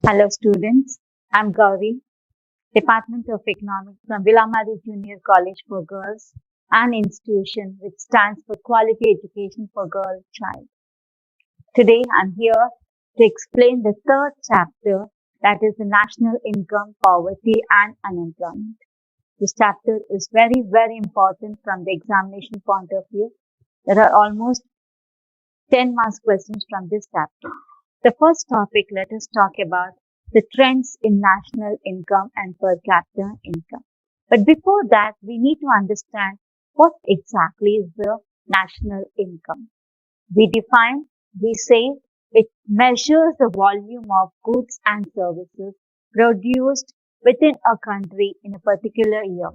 Hello students, I'm Gauri, Department of Economics from Vilamari Junior College for Girls, an institution which stands for Quality Education for Girl Child. Today I'm here to explain the third chapter, that is the National Income, Poverty and Unemployment. This chapter is very, very important from the examination point of view. There are almost 10 marks questions from this chapter. The first topic, let us talk about the trends in national income and per capita income. But before that, we need to understand what exactly is the national income. We say it measures the volume of goods and services produced within a country in a particular year.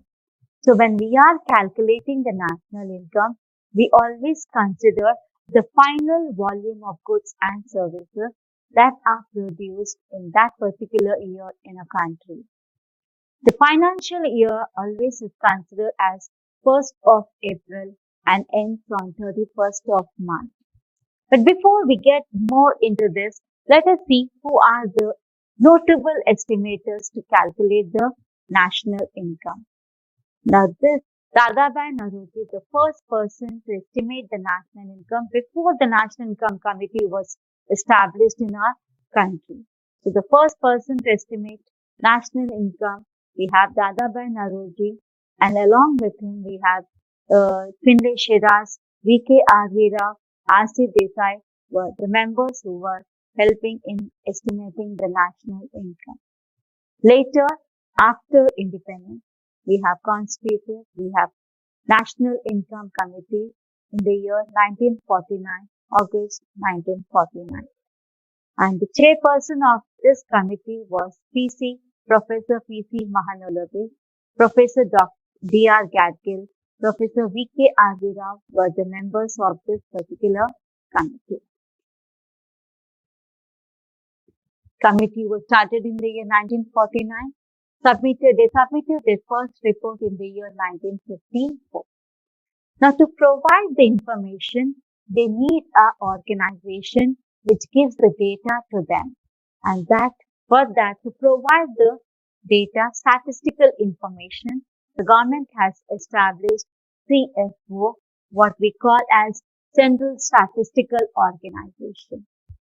So when we are calculating the national income, we always consider the final volume of goods and services that are produced in that particular year in a country. The financial year always is considered as 1st of April and ends on 31st of March. But before we get more into this, let us see who are the notable estimators to calculate the national income. Now this Dadabhai Naroji is the first person to estimate the national income before the National Income Committee was established in our country. So the first person to estimate national income, we have Dadabhai Naroji, and along with him we have Finlay Shiraz, V.K. R.V. Rao, R.C. Desai were the members who were helping in estimating the national income. Later, after independence, we have constituted, we have National Income Committee in the year 1949, August 1949. And the chairperson of this committee was Professor P.C. Mahanullabi, Professor D.R. Gadgil, Professor V.K. R.V. Rao were the members of this particular committee. Committee was started in the year 1949. They submitted their first report in the year 1954. Now, to provide the information, they need an organization which gives the data to them. And to provide the data, statistical information, the government has established CSO, what we call as Central Statistical Organization.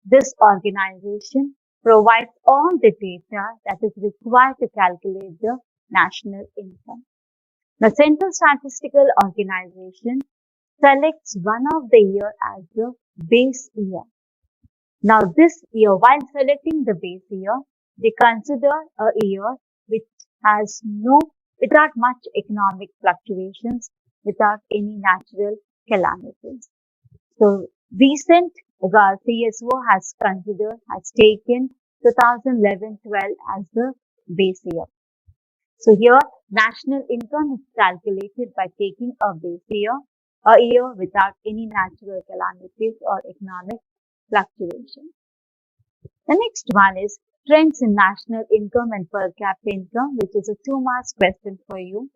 This organization provides all the data that is required to calculate the national income. The Central Statistical Organization selects one of the year as the base year. Now this year, while selecting the base year, they consider a year which has without much economic fluctuations, without any natural calamities. So recent CSO has taken 2011-12 as the base year. So here, national income is calculated by taking a base year, a year without any natural calamities or economic fluctuations. The next one is trends in national income and per capita income, which is a 2-mark question for you.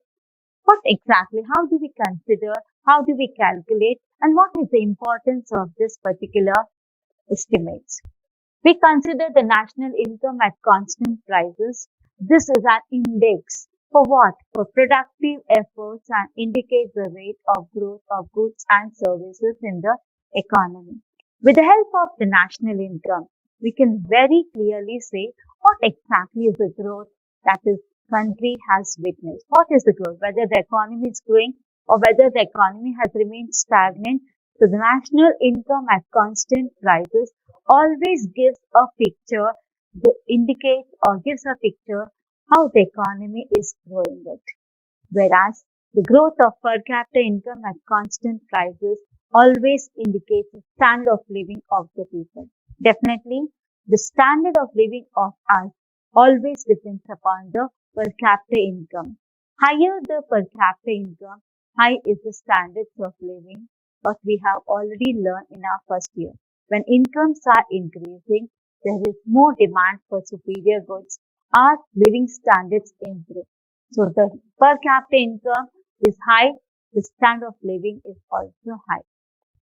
What exactly, how do we consider, how do we calculate, and what is the importance of this particular estimates? We consider the national income at constant prices. This is an index for what? For productive efforts and indicates the rate of growth of goods and services in the economy. With the help of the national income, we can very clearly say what exactly is the growth that this country has witnessed. What is the growth? Whether the economy is growing or whether the economy has remained stagnant. So the national income at constant prices always gives a picture, indicates or gives a picture how the economy is growing it. Whereas the growth of per capita income at constant prices always indicates the standard of living of the people. Definitely, the standard of living of us always depends upon the per capita income. Higher the per capita income, high is the standards of living, what we have already learned in our first year. When incomes are increasing, there is more demand for superior goods. Our living standards improve. So the per capita income is high, the standard of living is also high.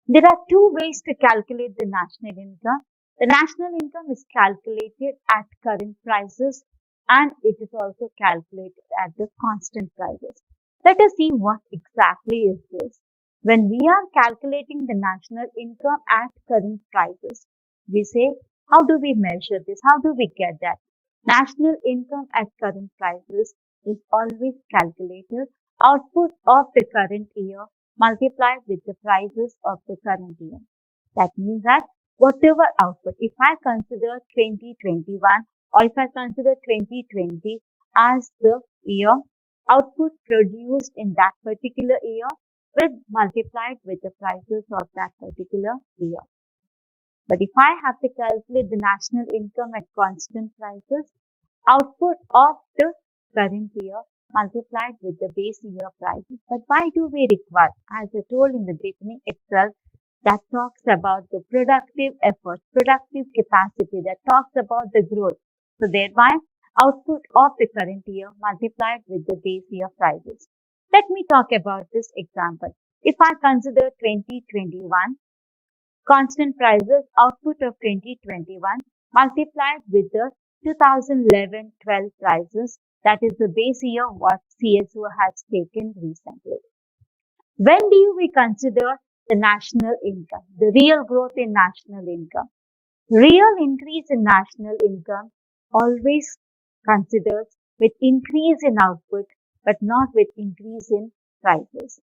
There are two ways to calculate the national income. The national income is calculated at current prices and it is also calculated at the constant prices. Let us see what exactly is this. When we are calculating the national income at current prices, we say, how do we measure this? How do we get that? National income at current prices is always calculated output of the current year multiplied with the prices of the current year. That means that whatever output, if I consider 2021 or if I consider 2020 as the year, output produced in that particular year will multiplied with the prices of that particular year. But if I have to calculate the national income at constant prices, output of the current year multiplied with the base year prices. But why do we require, as I told in the beginning itself, that talks about the productive effort, productive capacity, that talks about the growth. So thereby, output of the current year multiplied with the base year prices. Let me talk about this example. If I consider 2021, constant prices output of 2021 multiplied with the 2011-12 prices, that is the base year what CSO has taken recently. When do we consider the national income, the real growth in national income? Real increase in national income always considers with increase in output but not with increase in prices.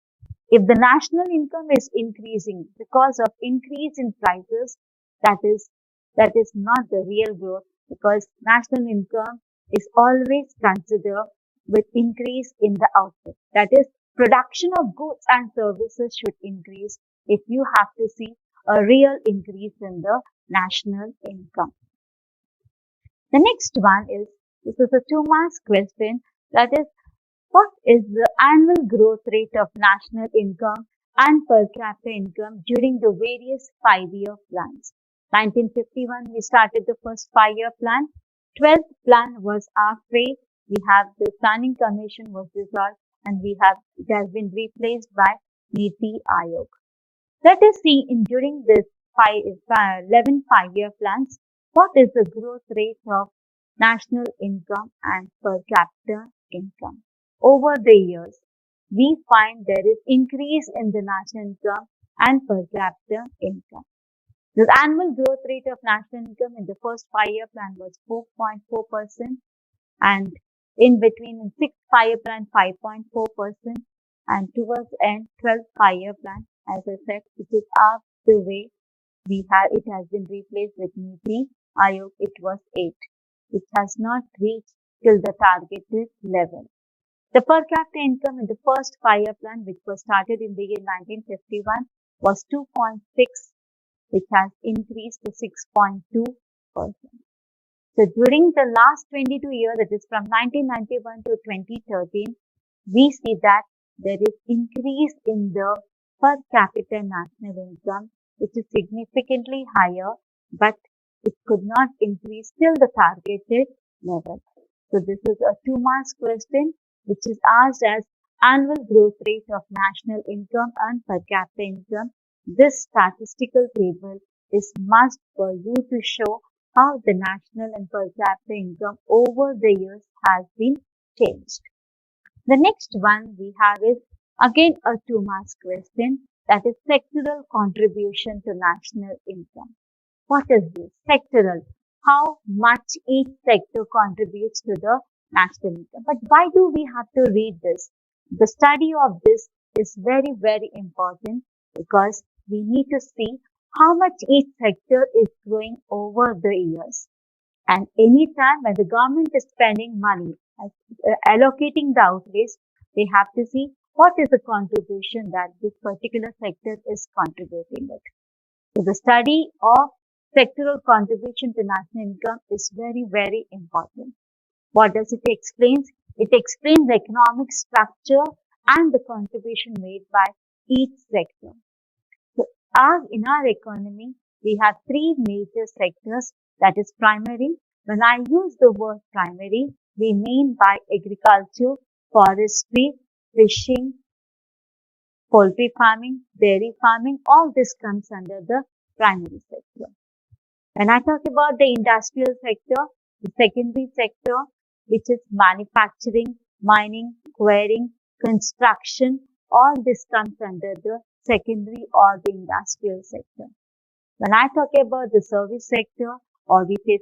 If the national income is increasing because of increase in prices, that is not the real growth, because national income is always considered with increase in the output. That is, production of goods and services should increase if you have to see a real increase in the national income. The next one is, this is a 2 marks question, that is, what is the annual growth rate of national income and per capita income during the various 5-year plans? 1951, we started the first 5-year plan. 12th plan was halfway. We have the planning commission was dissolved and it has been replaced by Niti Aayog. Let us see during this 11 5-year plans, what is the growth rate of national income and per capita income. Over the years, we find there is increase in the national income and per capita income. The annual growth rate of national income in the first 5-year plan was 4.4%, and in between in 6th 5-year plan 5.4%, and towards end 12th 5-year plan, as I said, which is up the way it has been replaced with Niti Aayog, it was 8. It has not reached till the targeted level. The per capita income in the first 5-year plan, which was started in the year 1951, was 2.6, which has increased to 6.2%. So during the last 22 years, that is from 1991 to 2013, we see that there is increase in the per capita national income, which is significantly higher, but it could not increase till the targeted level. So this is a 2-marks question, which is asked as annual growth rate of national income and per capita income. This statistical table is must for you to show how the national and per capita income over the years has been changed. The next one we have is again a 2-marks question, that is sectoral contribution to national income. What is this? Sectoral. How much each sector contributes to the national income. But why do we have to read this? The study of this is very, very important because we need to see how much each sector is growing over the years. And any time when the government is spending money, allocating the outlays, they have to see what is the contribution that this particular sector is contributing it. So the study of sectoral contribution to national income is very, very important. What does it explain? It explains the economic structure and the contribution made by each sector. So in our economy, we have 3 major sectors, that is primary. When I use the word primary, we mean by agriculture, forestry, fishing, poultry farming, dairy farming, all this comes under the primary sector. When I talk about the industrial sector, the secondary sector, which is manufacturing, mining, quarrying, construction, all this comes under the secondary or the industrial sector. When I talk about the service sector or we say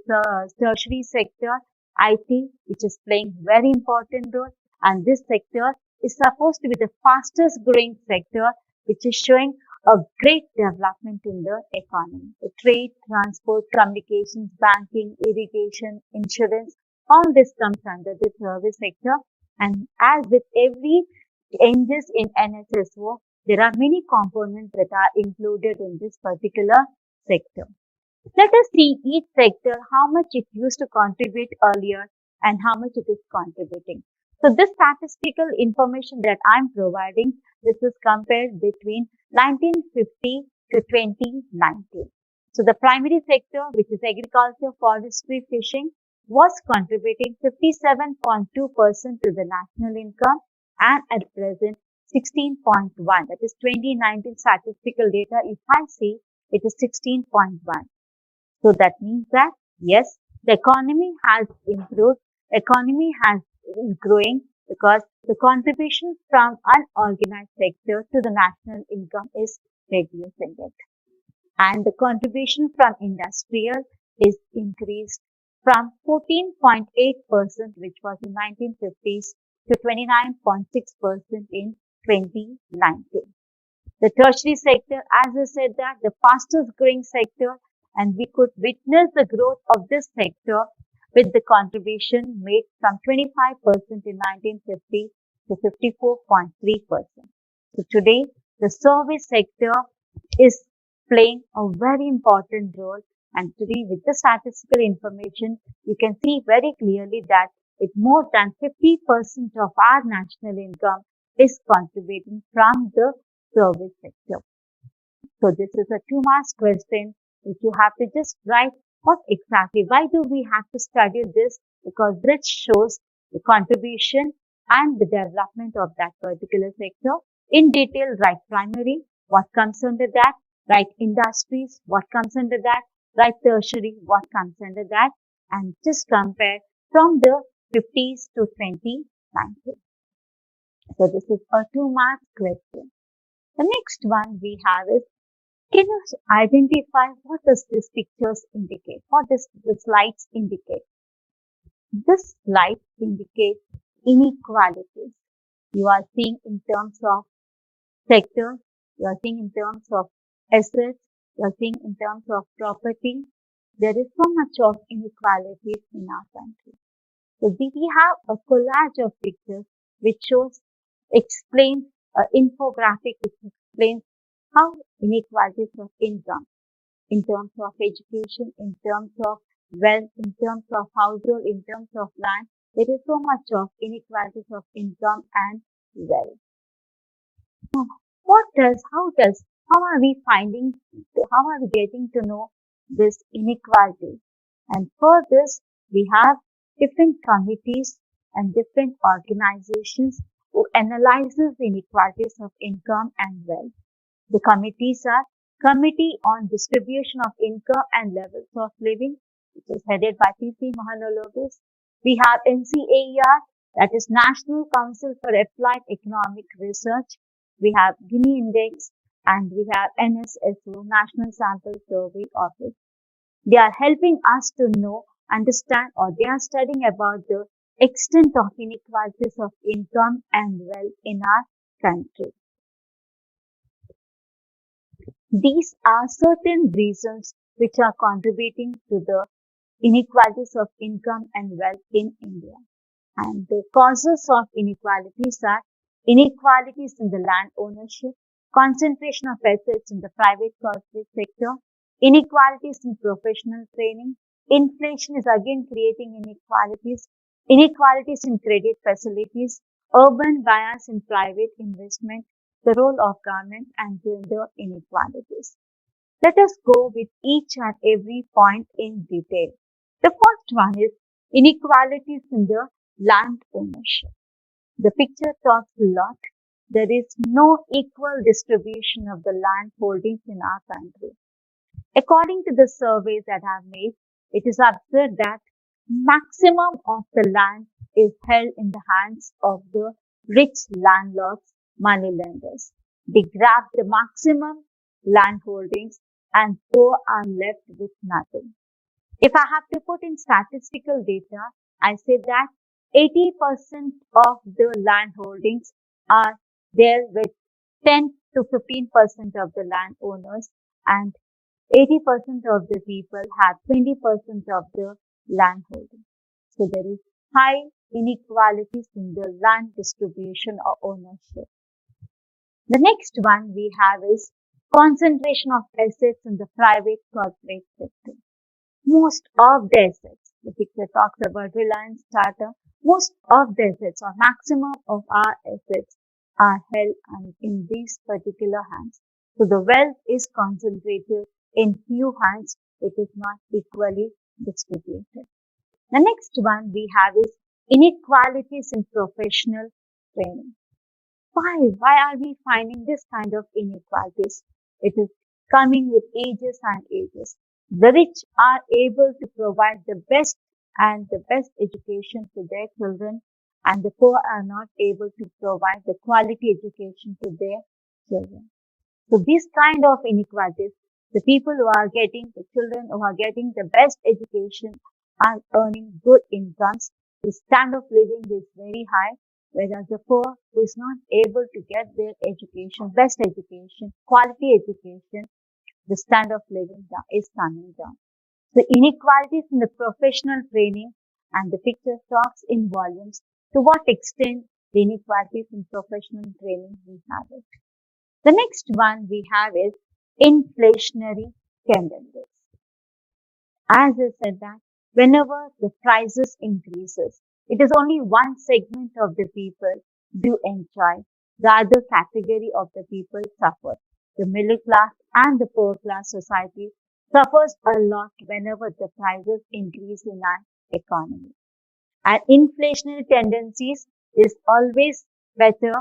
tertiary sector, IT, which is playing very important role, and this sector is supposed to be the fastest growing sector, which is showing a great development in the economy. The trade, transport, communications, banking, irrigation, insurance, all this comes under the service sector. And as with every changes in NSSO, there are many components that are included in this particular sector. Let us see each sector, how much it used to contribute earlier and how much it is contributing. So this statistical information that I'm providing, this is compared between 1950 to 2019. So the primary sector, which is agriculture, forestry, fishing, was contributing 57.2% to the national income and at present 16.1. That is 2019 statistical data. If I see, it is 16.1. So that means that, yes, the economy has improved, economy has is growing because the contribution from unorganized sector to the national income is reducing it. And the contribution from industrial is increased from 14.8%, which was in 1950s, to 29.6% in 2019. The tertiary sector, as I said, that the fastest growing sector, and we could witness the growth of this sector with the contribution made from 25% in 1950 to 54.3%. So today, the service sector is playing a very important role, and today with the statistical information, you can see very clearly that with more than 50% of our national income is contributing from the service sector. So this is a 2 marks question which you have to just write what exactly, why do we have to study this? Because this shows the contribution and the development of that particular sector. In detail, write primary, what comes under that, write industries, what comes under that, write tertiary, what comes under that, and just compare from the 50s to 2019. So this is a 2 marks question. The next one we have is, can you identify what does these pictures indicate? What does the slides indicate? This slide indicates inequalities. You are seeing in terms of sectors, you are seeing in terms of assets, you are seeing in terms of property. There is so much of inequalities in our country. So we have a collage of pictures which explains infographic which explains how inequalities of income, in terms of education, in terms of wealth, in terms of household, in terms of land, there is so much of inequalities of income and wealth. Now, how are we getting to know this inequality? And for this, we have different committees and different organizations who analyzes inequalities of income and wealth. The committees are Committee on Distribution of Income and Levels of Living, which is headed by P.C. Mahanolobis. We have NCAER, that is National Council for Applied Economic Research. We have Gini Index, and we have NSSO, National Sample Survey Office. They are helping us to know, understand, or they are studying about the extent of inequalities of income and wealth in our country. These are certain reasons which are contributing to the inequalities of income and wealth in India. And the causes of inequalities are inequalities in the land ownership, concentration of assets in the private corporate sector, inequalities in professional training. Inflation is again creating inequalities, inequalities in credit facilities, urban bias in private investment, the role of government, and gender inequalities. Let us go with each and every point in detail. The first one is inequalities in the land ownership. The picture talks a lot. There is no equal distribution of the land holdings in our country. According to the surveys that I have made, it is observed that maximum of the land is held in the hands of the rich landlords, moneylenders. They grab the maximum land holdings and poor are left with nothing. If I have to put in statistical data, I say that 80% of the land holdings are there with 10 to 15% of the landowners, and 80% of the people have 20% of the land holding. So there is high inequalities in the land distribution or ownership. The next one we have is concentration of assets in the private corporate sector. Most of the assets, the picture talks about Reliance Tata, most of the assets or maximum of our assets are held in these particular hands. So the wealth is concentrated in few hands. It is not equally distributed. The next one we have is inequalities in professional training. Why? Why are we finding this kind of inequalities? It is coming with ages and ages. The rich are able to provide the best and the best education to their children, and the poor are not able to provide the quality education to their children. So these kind of inequalities, the people who are getting, the children who are getting the best education are earning good incomes. The standard of living is very high, whereas the poor who is not able to get their education, best education, quality education, the standard of living is coming down. The inequalities in the professional training, and the picture talks in volumes to what extent the inequalities in professional training we have it. The next one we have is inflationary tendencies. As I said that whenever the prices increases, it is only one segment of the people do enjoy. The other category of the people suffer. The middle class and the poor class society suffers a lot whenever the prices increase in our economy. And inflationary tendencies is always better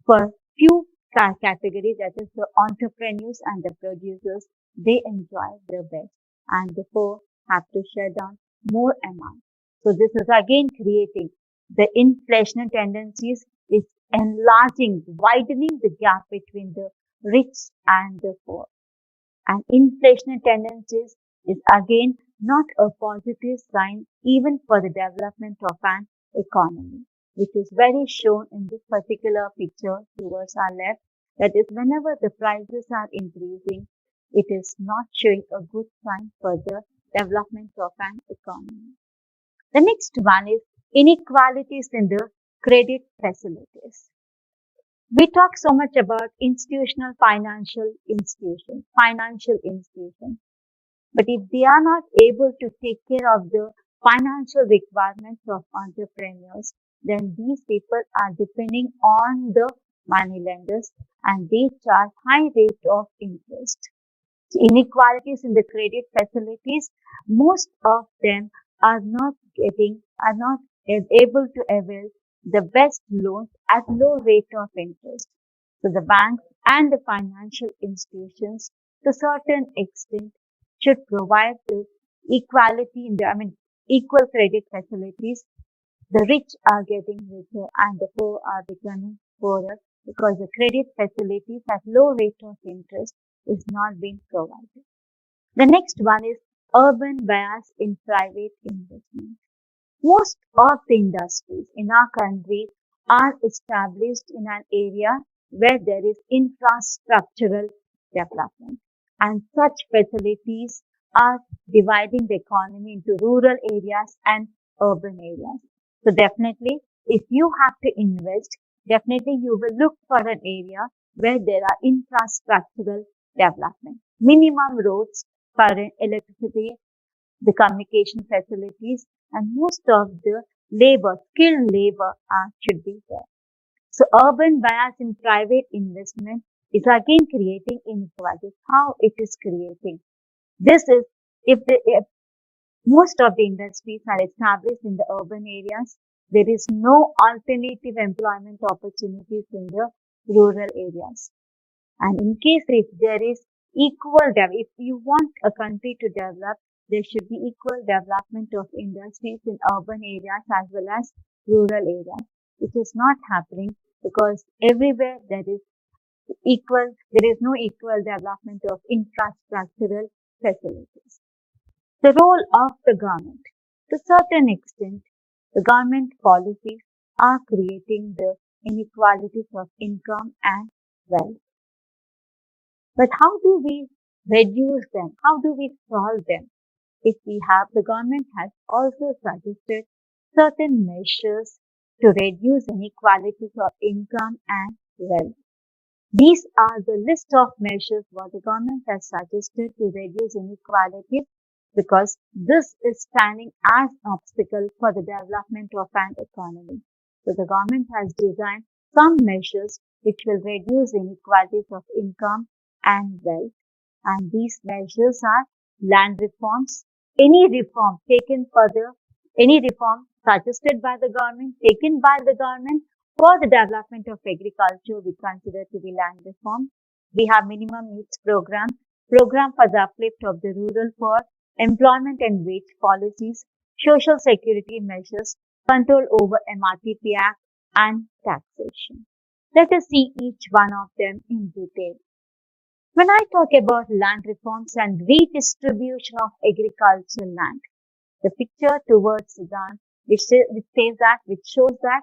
for few categories, that is the entrepreneurs and the producers. They enjoy the best, and the poor have to share down more amount. So this is again creating the inflation tendencies, is enlarging, widening the gap between the rich and the poor. And inflation tendencies is again not a positive sign even for the development of an economy, which is very shown in this particular picture towards our left. That is, whenever the prices are increasing, it is not showing a good sign for the development of an economy. The next one is inequalities in the credit facilities. We talk so much about financial institutions, but if they are not able to take care of the financial requirements of entrepreneurs, then these people are depending on the money lenders, and they charge high rate of interest. Inequalities in the credit facilities, most of them are not able to avail the best loans at low rate of interest. So the banks and the financial institutions, to certain extent, should provide the equal credit facilities. The rich are getting richer and the poor are becoming poorer because the credit facilities at low rate of interest is not being provided. The next one is urban bias in private investment. Most of the industries in our country are established in an area where there is infrastructural development, and such facilities are dividing the economy into rural areas and urban areas. So definitely, if you have to invest, definitely you will look for an area where there are infrastructural development, minimum roads, current, electricity, the communication facilities, and most of the skilled labor should be there. So urban bias in private investment is again creating inequalities. How it is creating? This is if most of the industries are established in the urban areas, there is no alternative employment opportunities in the rural areas. And in case if there is if you want a country to develop, there should be equal development of industries in urban areas as well as rural areas, which is not happening because everywhere there is no equal development of infrastructural facilities. The role of the government. To a certain extent, the government policies are creating the inequalities of income and wealth. But how do we reduce them? How do we solve them? If we have, the government has also suggested certain measures to reduce inequalities of income and wealth. These are the list of measures what the government has suggested to reduce inequalities because this is standing as an obstacle for the development of an economy. So the government has designed some measures which will reduce inequalities of income and wealth. And these measures are land reforms, any reform taken further, any reform suggested by the government, taken by the government for the development of agriculture, we consider to be land reform. We have minimum needs program for the uplift of the rural poor, employment and wage policies, social security measures, control over MRTP Act, and taxation. Let us see each one of them in detail. When I talk about land reforms and redistribution of agricultural land, the picture towards the which shows that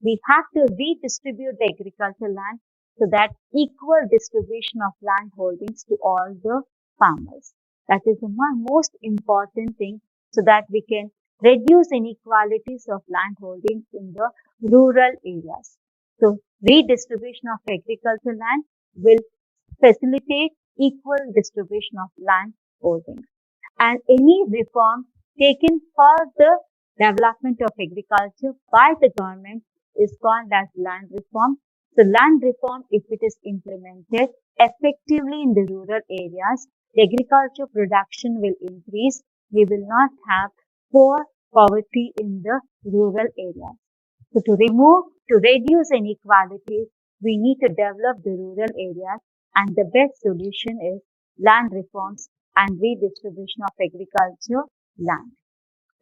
we have to redistribute the agricultural land so that equal distribution of land holdings to all the farmers. That is the most important thing so that we can reduce inequalities of land holdings in the rural areas. So redistribution of agricultural land will facilitate equal distribution of land holdings. And any reform taken for the development of agriculture by the government is called as land reform. So land reform, if it is implemented effectively in the rural areas, the agriculture production will increase. We will not have poverty in the rural areas. So to reduce inequalities, we need to develop the rural areas, and the best solution is land reforms and redistribution of agriculture land.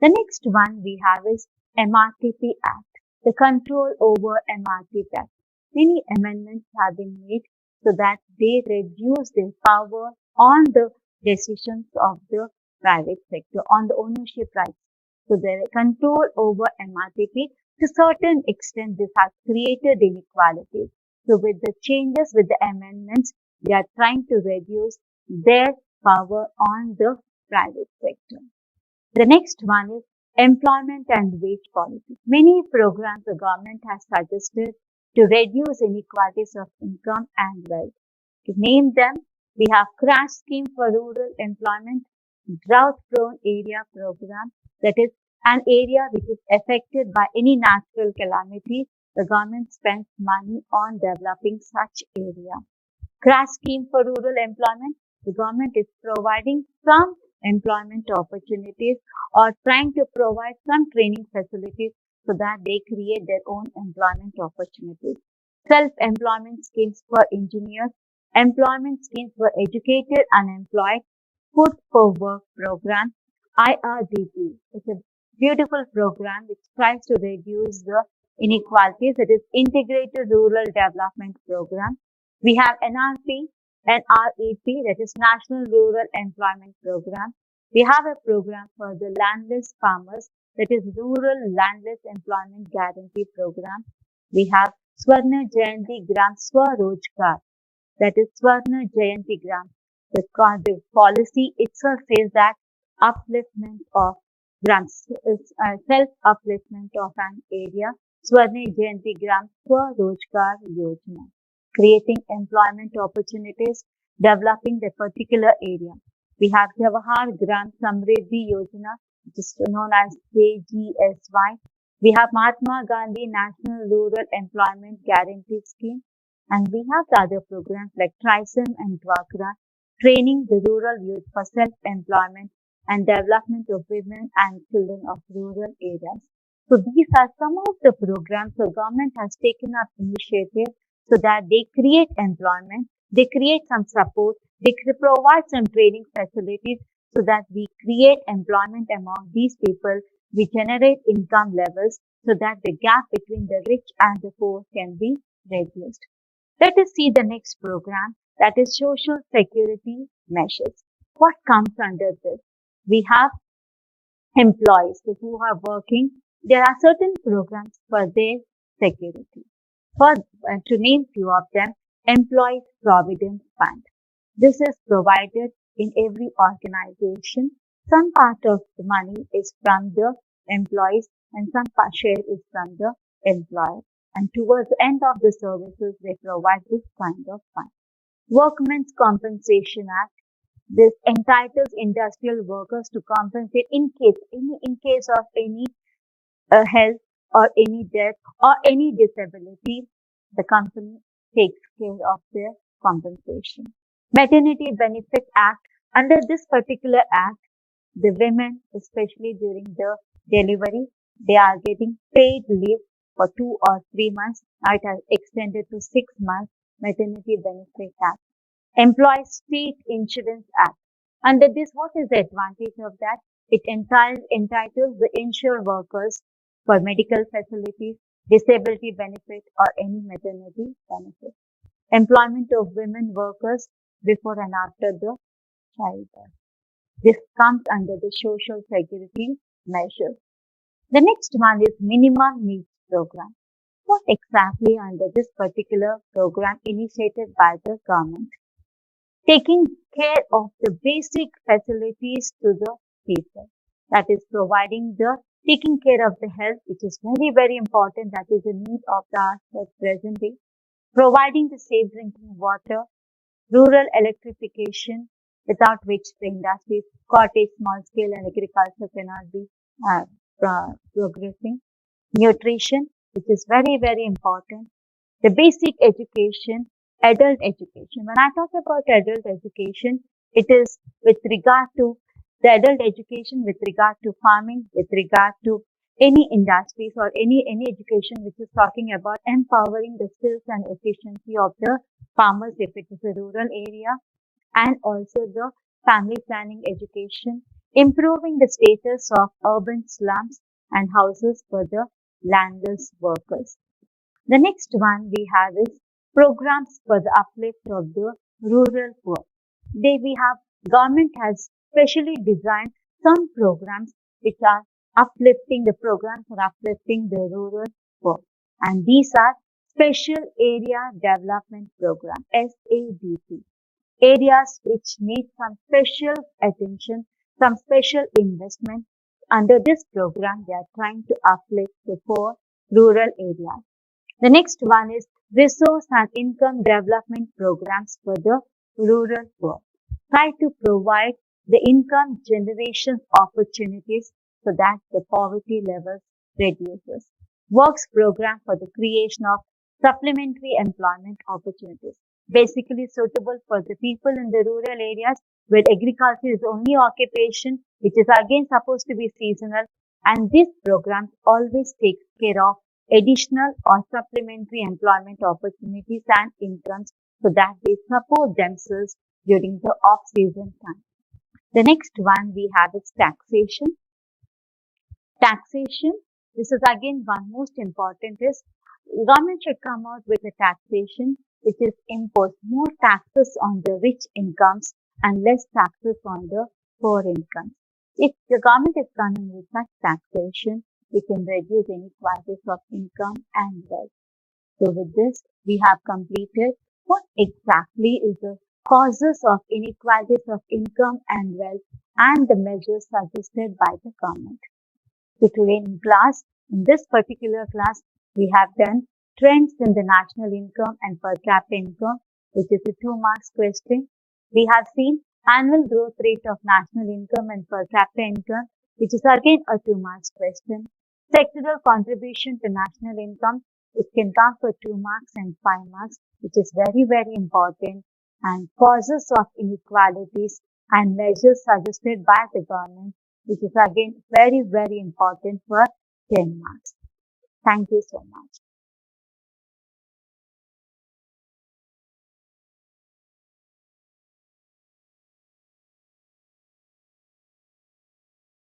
The next one we have is MRTP Act, the control over MRTP Act. Many amendments have been made so that they reduce their power on the decisions of the private sector, on the ownership rights. So the control over MRTP, to a certain extent, this has created inequalities. So with the changes, with the amendments, they are trying to reduce their power on the private sector. The next one is employment and wage policy. Many programs the government has suggested to reduce inequalities of income and wealth. To name them, we have crash scheme for rural employment, drought-prone area program, that is an area which is affected by any natural calamity. The government spends money on developing such area. Crash scheme for rural employment, the government is providing some employment opportunities or trying to provide some training facilities so that they create their own employment opportunities. Self-employment schemes for engineers, employment schemes for educated unemployed, food for work program, IRDP. It's a beautiful program which tries to reduce the inequalities. It is Integrated Rural Development Program. We have NRP, NREP, that is National Rural Employment Program. We have a program for the landless farmers, that is Rural Landless Employment Guarantee Program. We have Swarna Jayanti Gram Swarojgar, that is Swarna Jayanti Gram. The policy itself says that upliftment of grams, self-upliftment of an area, Swarna Jayanti Gram Swarojgar Yojana, creating employment opportunities, developing the particular area. We have Jawahar Gram Samriddhi Yojana, which is known as JGSY. We have Mahatma Gandhi National Rural Employment Guarantee Scheme. And we have the other programs like TRISEM and DWACRA, training the rural youth for self-employment and development of women and children of rural areas. So these are some of the programs the government has taken up initiative so that they create employment, they create some support They provide some training facilities so that we create employment among these people. We generate income levels so that the gap between the rich and the poor can be reduced. Let us see the next program, that is social security measures. What comes under this? We have employees who are working. There are certain programs for their security. For to name few of them, Employees Provident Fund. This is provided in every organization. Some part of the money is from the employees and some part share is from the employer. And towards the end of the services, they provide this kind of fund. Workmen's Compensation Act. This entitles industrial workers to compensate in case of any health or any death or any disability. The company takes care of their compensation. Maternity Benefit Act. Under this particular act, the women, especially during the delivery, they are getting paid leave for 2 or 3 months. Now it has extended to 6 months. Maternity Benefit Act. Employees State Insurance Act. Under this, what is the advantage of that? It entitles the insured workers for medical facilities, disability benefit, or any maternity benefit. Employment of women workers before and after the childbirth. This comes under the social security measures. The next one is Minimum Needs Program. What exactly under this particular program initiated by the government? Taking care of the basic facilities to the people. That is taking care of the health, which is very, very important. That is a need of the hour at present day. Providing the safe drinking water, rural electrification, without which the industries, cottage, small scale and agriculture cannot be progressing. Nutrition, which is very, very important. The basic education, adult education. When I talk about adult education, it is with regard to the adult education with regard to farming, with regard to any industries or any education which is talking about empowering the skills and efficiency of the farmers if it is a rural area, and also the family planning education, improving the status of urban slums and houses for the landless workers. The next one we have is programs for the uplift of the rural poor. We have government has specially designed some programs which are uplifting the programs for uplifting the rural poor, and these are Special Area Development Program (SADP). Areas which need some special attention, some special investment. Under this program, they are trying to uplift the poor rural areas. The next one is Resource and Income Development Programs for the rural poor. Try to provide the income generation opportunities so that the poverty levels reduces. Works program for the creation of supplementary employment opportunities, basically suitable for the people in the rural areas where agriculture is only occupation, which is again supposed to be seasonal, and this program always takes care of additional or supplementary employment opportunities and incomes so that they support themselves during the off-season time. The next one we have is taxation. Taxation, this is again one most important is government should come out with a taxation which is impose more taxes on the rich incomes and less taxes on the poor incomes. If the government is coming with such taxation, we can reduce inequalities of income and wealth. So with this, we have completed what exactly is the causes of inequalities of income and wealth and the measures suggested by the government. So today in this particular class, we have done trends in the national income and per capita income, which is a 2 marks question. We have seen annual growth rate of national income and per capita income, which is again a 2 marks question. Sectoral contribution to national income, it can come for 2 marks and 5 marks, which is very, very important. And causes of inequalities and measures suggested by the government, which is again very, very important for 10 marks. Thank you so much.